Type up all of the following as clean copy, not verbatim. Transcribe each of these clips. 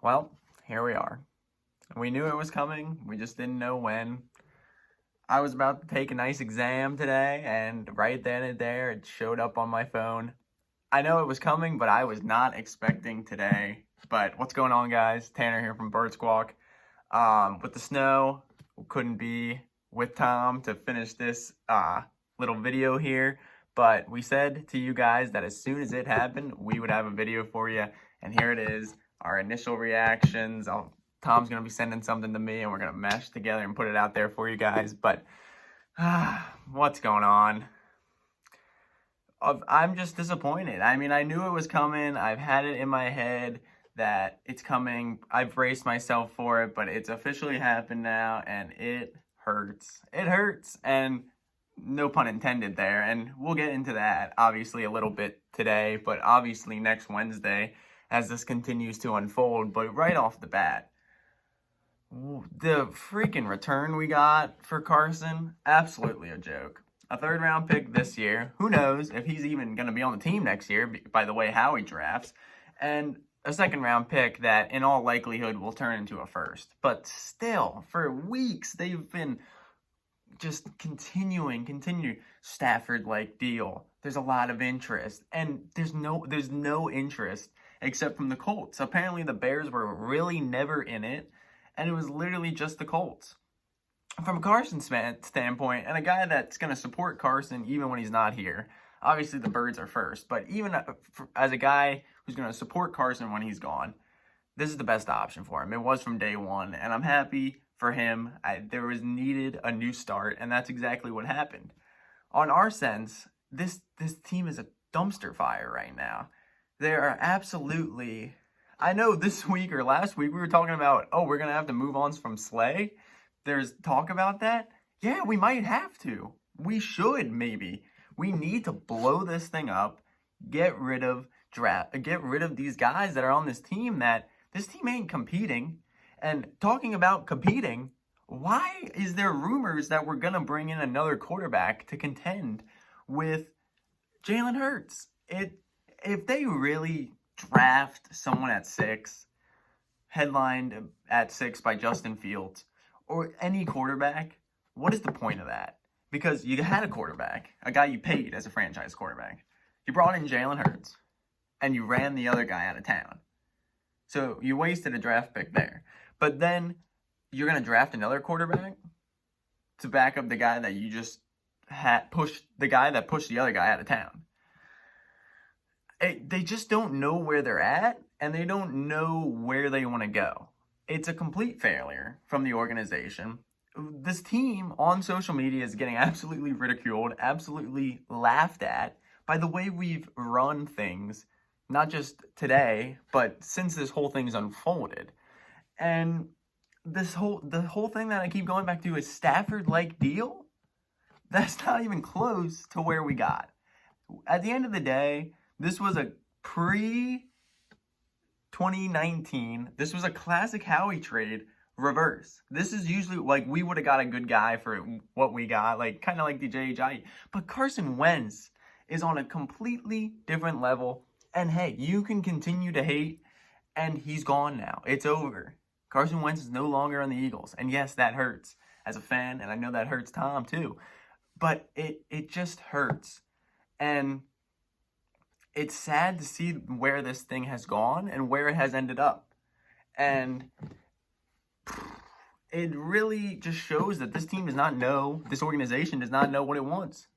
Well, here we are. We knew it was coming, we just didn't know when. I was about to take a nice exam today, and right then and there, it showed up on my phone. I know it was coming, but I was not expecting today. But what's going on, guys? Tanner here from Squawk. With the snow, couldn't be with Tom to finish this little video here. But we said to you guys that as soon as it happened, we would have a video for you. And here it is, our initial reactions. Tom's going to be sending something to me, and we're going to mesh together and put it out there for you guys. But what's going on? I'm just disappointed. I mean, I knew it was coming. I've had it in my head that it's coming. I've braced myself for it, but it's officially happened now, and it hurts. It hurts, and no pun intended there. And we'll get into that, obviously, a little bit today, but obviously next Wednesday as this continues to unfold. But right off the bat, the freaking return we got for Carson, absolutely a joke. A third-round pick this year. Who knows if he's even going to be on the team next year, by the way how he drafts. And a second-round pick that, in all likelihood, will turn into a first. But still, for weeks, they've been just continue Stafford-like deal. There's a lot of interest. And there's no interest except from the Colts. Apparently, the Bears were really never in it. And it was literally just the Colts. From a Carson standpoint, and a guy that's going to support Carson even when he's not here, obviously the birds are first, but even as a guy who's going to support Carson when he's gone, this is the best option for him. It was from day one, and I'm happy for him. There was needed a new start, and that's exactly what happened. On our sense, this team is a dumpster fire right now. There are absolutely... I know this week or last week we were talking about, we're going to have to move on from Slay. There's talk about that. Yeah, we might have to. We should, maybe. We need to blow this thing up, get rid of these guys that are on this team that this team ain't competing. And talking about competing, why is there rumors that we're going to bring in another quarterback to contend with Jalen Hurts? If they really draft someone at 6, headlined at 6 by Justin Fields, or any quarterback, what is the point of that? Because you had a quarterback, a guy you paid as a franchise quarterback. You brought in Jalen Hurts, and you ran the other guy out of town. So you wasted a draft pick there. But then you're going to draft another quarterback to back up the guy that you just had pushed the other guy out of town. They just don't know where they're at, and they don't know where they want to go. It's a complete failure from the organization. This team on social media is getting absolutely ridiculed, absolutely laughed at by the way we've run things, not just today, but since this whole thing's unfolded. And the whole thing that I keep going back to is Stafford-like deal. That's not even close to where we got. At the end of the day, this was a pre-2019. This was a classic Howie trade reverse. This is usually like we would have got a good guy for what we got, like kind of like the J.J. But Carson Wentz is on a completely different level. And hey, you can continue to hate, and he's gone now. It's over. Carson Wentz is no longer on the Eagles. And yes, that hurts as a fan, and I know that hurts Tom too. But it just hurts. And it's sad to see where this thing has gone and where it has ended up. And it really just shows that this team does not know, this organization does not know what it wants.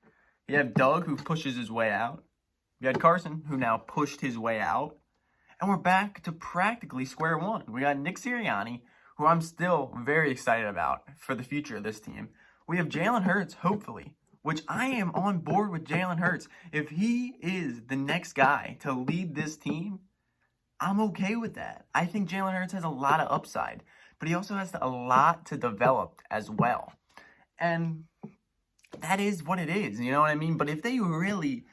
You have Doug, who pushes his way out. You had Carson, who now pushed his way out. And we're back to practically square one. We got Nick Sirianni, who I'm still very excited about for the future of this team. We have Jalen Hurts, hopefully, which I am on board with Jalen Hurts. If he is the next guy to lead this team, I'm okay with that. I think Jalen Hurts has a lot of upside, but he also has a lot to develop as well. And that is what it is, you know what I mean? But if they already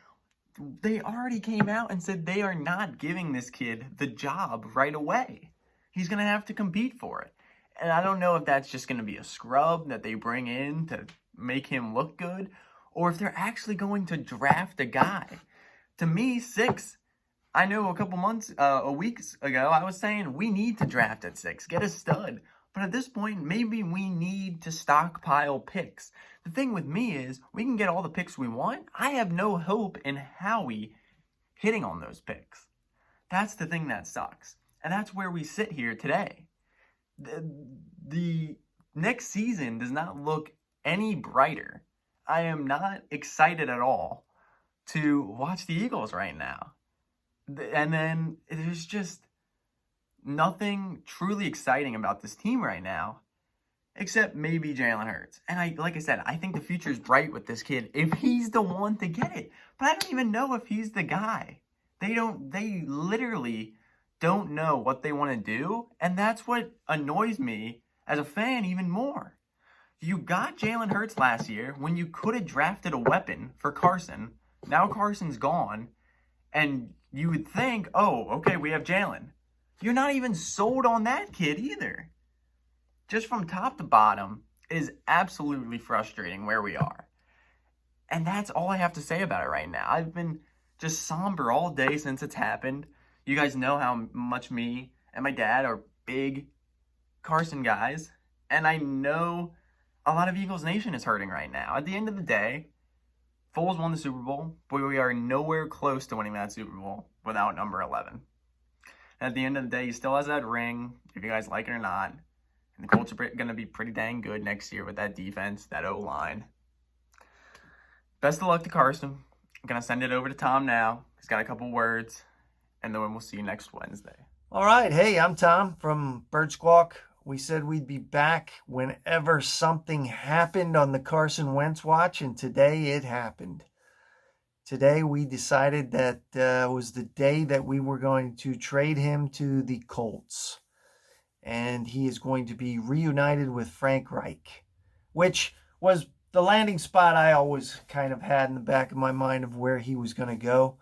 came out and said they are not giving this kid the job right away. He's going to have to compete for it. And I don't know if that's just going to be a scrub that they bring in to make him look good, or if they're actually going to draft a guy. To me, 6 I know a weeks ago, I was saying we need to draft at 6, get a stud. But at this point, maybe we need to stockpile picks. The thing with me is, we can get all the picks we want. I have no hope in Howie hitting on those picks. That's the thing that sucks. And that's where we sit here today. The next season does not look any brighter. I am not excited at all to watch the Eagles right now. And then there's just nothing truly exciting about this team right now, except maybe Jalen Hurts. And like I said, I think the future is bright with this kid if he's the one to get it. But I don't even know if he's the guy. They literally don't know what they want to do. And that's what annoys me as a fan even more. You got Jalen Hurts last year when you could have drafted a weapon for Carson. Now Carson's gone. And you would think, oh, okay, we have Jalen. You're not even sold on that kid either. Just from top to bottom, it is absolutely frustrating where we are. And that's all I have to say about it right now. I've been just somber all day since it's happened. You guys know how much me and my dad are big Carson guys. And I know a lot of Eagles Nation is hurting right now. At the end of the day, Foles won the Super Bowl, but we are nowhere close to winning that Super Bowl without number 11. And at the end of the day, he still has that ring, if you guys like it or not. And the Colts are going to be pretty dang good next year with that defense, that O-line. Best of luck to Carson. I'm going to send it over to Tom now. He's got a couple words, and then we'll see you next Wednesday. All right. Hey, I'm Tom from Squawk. We said we'd be back whenever something happened on the Carson Wentz watch, and today it happened. Today we decided that was the day that we were going to trade him to the Colts. And he is going to be reunited with Frank Reich, which was the landing spot I always kind of had in the back of my mind of where he was going to go.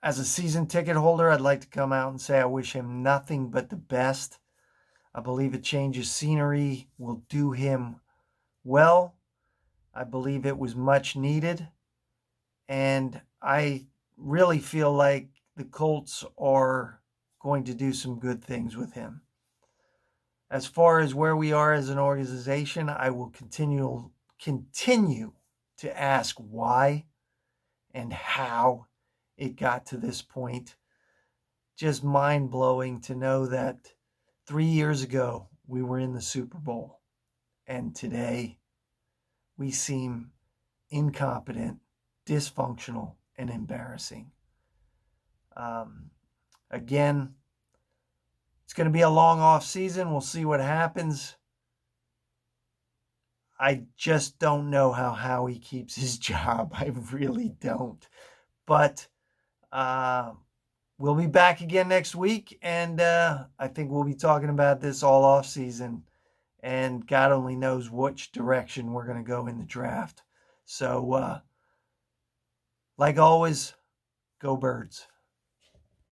As a season ticket holder, I'd like to come out and say I wish him nothing but the best. I believe a change of scenery will do him well. I believe it was much needed. And I really feel like the Colts are going to do some good things with him. As far as where we are as an organization, I will continue to ask why and how it got to this point. Just mind-blowing to know that 3 years ago we were in the Super Bowl, and today we seem incompetent, dysfunctional, and embarrassing. Again, it's going to be a long off season. We'll see what happens. I just don't know how Howie keeps his job. I really don't. But we'll be back again next week, and I think we'll be talking about this all off season. And God only knows which direction we're going to go in the draft. So, like always, go Birds.